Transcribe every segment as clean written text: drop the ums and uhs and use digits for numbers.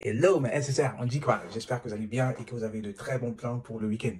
Hello, mes SSR, on dit quoi? J'espère que vous allez bien et que vous avez de très bons plans pour le week-end.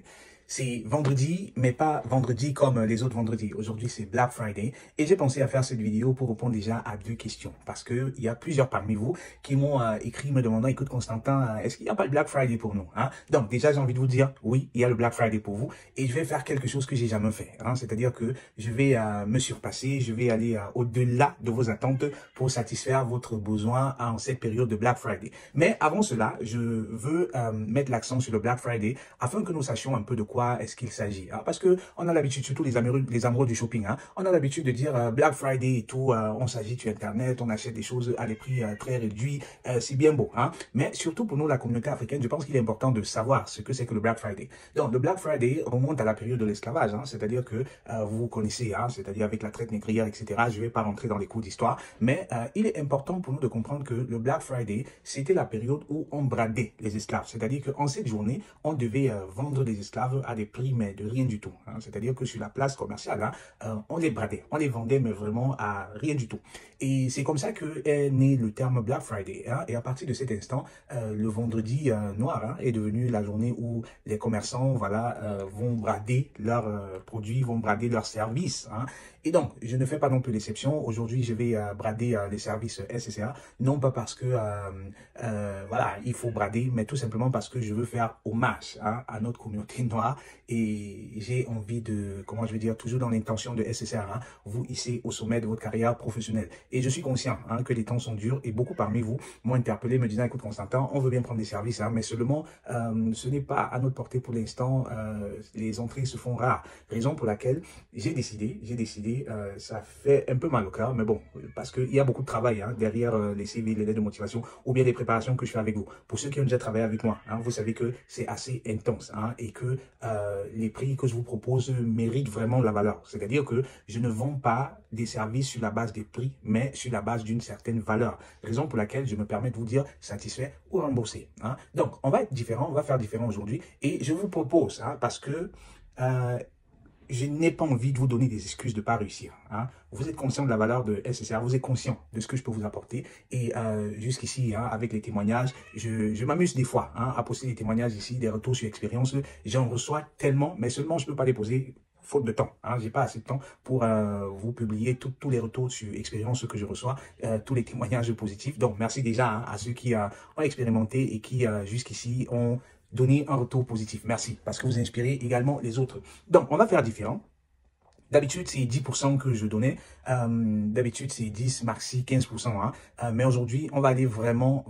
C'est vendredi, mais pas vendredi comme les autres vendredis. Aujourd'hui, c'est Black Friday et j'ai pensé à faire cette vidéo pour répondre déjà à deux questions parce que il y a plusieurs parmi vous qui m'ont écrit me demandant, écoute Constantin, est-ce qu'il n'y a pas le Black Friday pour nous, hein? Donc déjà, j'ai envie de vous dire, oui, il y a le Black Friday pour vous et je vais faire quelque chose que j'ai jamais fait, hein? C'est-à-dire que je vais me surpasser, je vais aller au-delà de vos attentes pour satisfaire votre besoin en cette période de Black Friday. Mais avant cela, je veux mettre l'accent sur le Black Friday afin que nous sachions un peu de quoi est-ce qu'il s'agit. Hein? Parce que on a l'habitude, surtout les amoureux du shopping, hein, on a l'habitude de dire Black Friday et tout, on s'agit sur Internet, on achète des choses à des prix très réduits, c'est bien beau. Hein? Mais surtout pour nous, la communauté africaine, je pense qu'il est important de savoir ce que c'est que le Black Friday. Donc, le Black Friday remonte à la période de l'esclavage, hein, c'est-à-dire que vous connaissez, hein, c'est-à-dire avec la traite négrière, etc. Je ne vais pas rentrer dans les cours d'histoire, mais il est important pour nous de comprendre que le Black Friday, c'était la période où on bradait les esclaves. C'est-à-dire qu'en cette journée, on devait vendre les esclaves à des prix, mais de rien du tout. Hein. C'est-à-dire que sur la place commerciale, hein, on les bradait. On les vendait, mais vraiment à rien du tout. Et c'est comme ça que est né le terme Black Friday. Hein. Et à partir de cet instant, le vendredi noir hein, est devenu la journée où les commerçants voilà, vont brader leurs produits, vont brader leurs services. Hein. Et donc, je ne fais pas non plus l'exception. Aujourd'hui, je vais brader les services SSA, non pas parce que voilà, il faut brader, mais tout simplement parce que je veux faire hommage hein, à notre communauté noire et j'ai envie de, comment je vais dire, toujours dans l'intention de SSR, hein, vous hisser au sommet de votre carrière professionnelle. Et je suis conscient hein, que les temps sont durs et beaucoup parmi vous m'ont interpellé me disant, écoute Constantin, on veut bien prendre des services, hein, mais seulement ce n'est pas à notre portée pour l'instant, les entrées se font rares. Raison pour laquelle j'ai décidé, ça fait un peu mal au cœur, mais bon, parce qu'il y a beaucoup de travail hein, derrière les CV, les lettres de motivation ou bien les préparations que je fais avec vous. Pour ceux qui ont déjà travaillé avec moi, hein, vous savez que c'est assez intense hein, et que les prix que je vous propose méritent vraiment la valeur. C'est-à-dire que je ne vends pas des services sur la base des prix, mais sur la base d'une certaine valeur. Raison pour laquelle je me permets de vous dire satisfait ou remboursé. Hein. Donc, on va être différent, on va faire différent aujourd'hui et je vous propose, hein, parce que je n'ai pas envie de vous donner des excuses de ne pas réussir. Hein. Vous êtes conscient de la valeur de SSR, vous êtes conscient de ce que je peux vous apporter. Et jusqu'ici, hein, avec les témoignages, je m'amuse des fois hein, à poster des témoignages ici, des retours sur expérience. J'en reçois tellement, mais seulement je ne peux pas les poser faute de temps. Hein. J'ai pas assez de temps pour vous publier tous les retours sur expérience que je reçois, tous les témoignages positifs. Donc, merci déjà hein, à ceux qui ont expérimenté et qui jusqu'ici ont donner un retour positif. Merci, parce que vous inspirez également les autres. Donc, on va faire différent. D'habitude, c'est 10% que je donnais. D'habitude, c'est 10, maxi 15%. Hein. Mais aujourd'hui, on va aller vraiment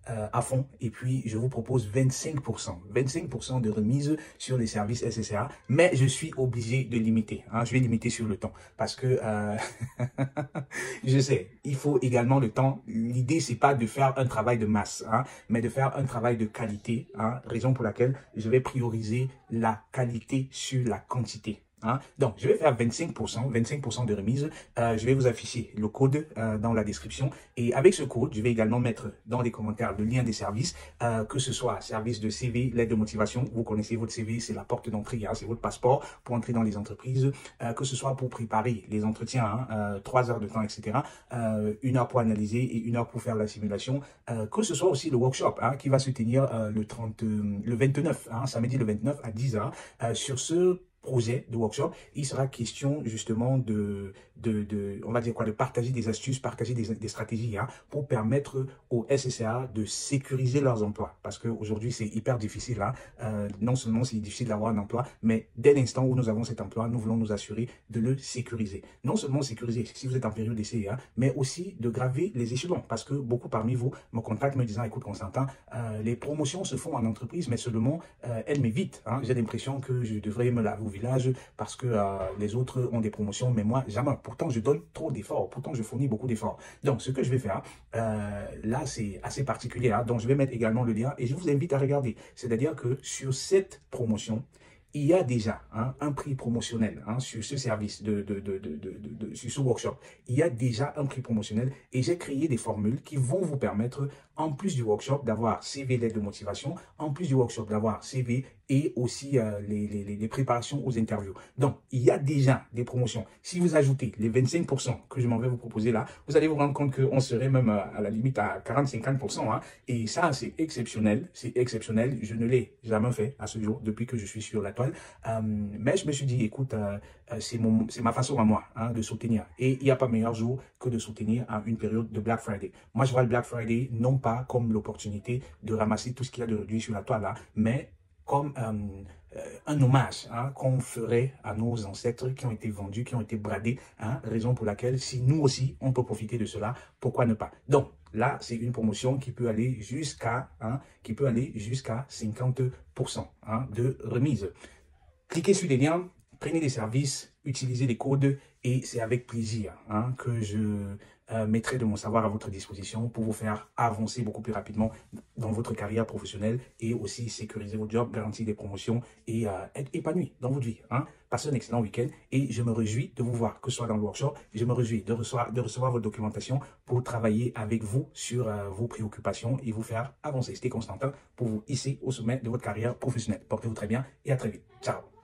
à fond. Et puis, je vous propose 25%. 25% de remise sur les services SSA. Mais je suis obligé de limiter. Hein. Je vais limiter sur le temps. Parce que, je sais, il faut également le temps. L'idée, c'est pas de faire un travail de masse, hein, mais de faire un travail de qualité. Hein. Raison pour laquelle je vais prioriser la qualité sur la quantité. Hein? Donc, je vais faire 25% de remise. Je vais vous afficher le code dans la description. Et avec ce code, je vais également mettre dans les commentaires le lien des services, que ce soit service de CV, lettre de motivation. Vous connaissez votre CV, c'est la porte d'entrée, hein, c'est votre passeport pour entrer dans les entreprises. Que ce soit pour préparer les entretiens, hein, 3 heures de temps, etc. 1 heure pour analyser et 1 heure pour faire la simulation. Que ce soit aussi le workshop hein, qui va se tenir le 29, hein, samedi le 29 à 10 heures. Sur ce projet de workshop, il sera question justement on va dire quoi, de partager des astuces, partager des stratégies hein, pour permettre aux SSA de sécuriser leurs emplois. Parce qu'aujourd'hui, c'est hyper difficile. Hein. Non seulement c'est difficile d'avoir un emploi, mais dès l'instant où nous avons cet emploi, nous voulons nous assurer de le sécuriser. Non seulement sécuriser si vous êtes en période d'essai, hein, mais aussi de graver les échelons. Parce que beaucoup parmi vous me contactent me disant, écoute Constantin, les promotions se font en entreprise, mais seulement elles m'évitent. Hein. J'ai l'impression que je devrais me laver au village parce que les autres ont des promotions, mais moi, jamais. Pourtant, je donne trop d'efforts. Pourtant, je fournis beaucoup d'efforts. Donc, ce que je vais faire, là, c'est assez particulier. Hein. Donc, je vais mettre également le lien et je vous invite à regarder. C'est-à-dire que sur cette promotion, il y a déjà hein, un prix promotionnel hein, sur ce service, sur ce workshop. Il y a déjà un prix promotionnel et j'ai créé des formules qui vont vous permettre, en plus du workshop, d'avoir CV, lettre de motivation, en plus du workshop, d'avoir CV et aussi les préparations aux interviews. Donc, il y a déjà des promotions. Si vous ajoutez les 25% que je m'en vais vous proposer là, vous allez vous rendre compte qu'on serait même à la limite à 40-50%. Hein, et ça, c'est exceptionnel. C'est exceptionnel. Je ne l'ai jamais fait à ce jour depuis que je suis sur la toile. Mais je me suis dit, écoute, c'est ma façon à moi hein, de soutenir. Et il n'y a pas meilleur jour que de soutenir à une période de Black Friday. Moi, je vois le Black Friday non pas comme l'opportunité de ramasser tout ce qu'il y a de réduit sur la toile là, mais comme un hommage hein, qu'on ferait à nos ancêtres qui ont été vendus, qui ont été bradés, hein, raison pour laquelle si nous aussi on peut profiter de cela, pourquoi ne pas. Donc là, c'est une promotion qui peut aller jusqu'à 50% hein, de remise. Cliquez sur les liens, prenez des services, utilisez les codes et c'est avec plaisir hein, que je mettrai de mon savoir à votre disposition pour vous faire avancer beaucoup plus rapidement dans votre carrière professionnelle et aussi sécuriser votre job, garantir des promotions et être épanoui dans votre vie. Hein. Passez un excellent week-end et je me réjouis de vous voir, que ce soit dans le workshop, je me réjouis de recevoir votre documentation pour travailler avec vous sur vos préoccupations et vous faire avancer. C'était Constantin pour vous hisser au sommet de votre carrière professionnelle. Portez-vous très bien et à très vite. Ciao.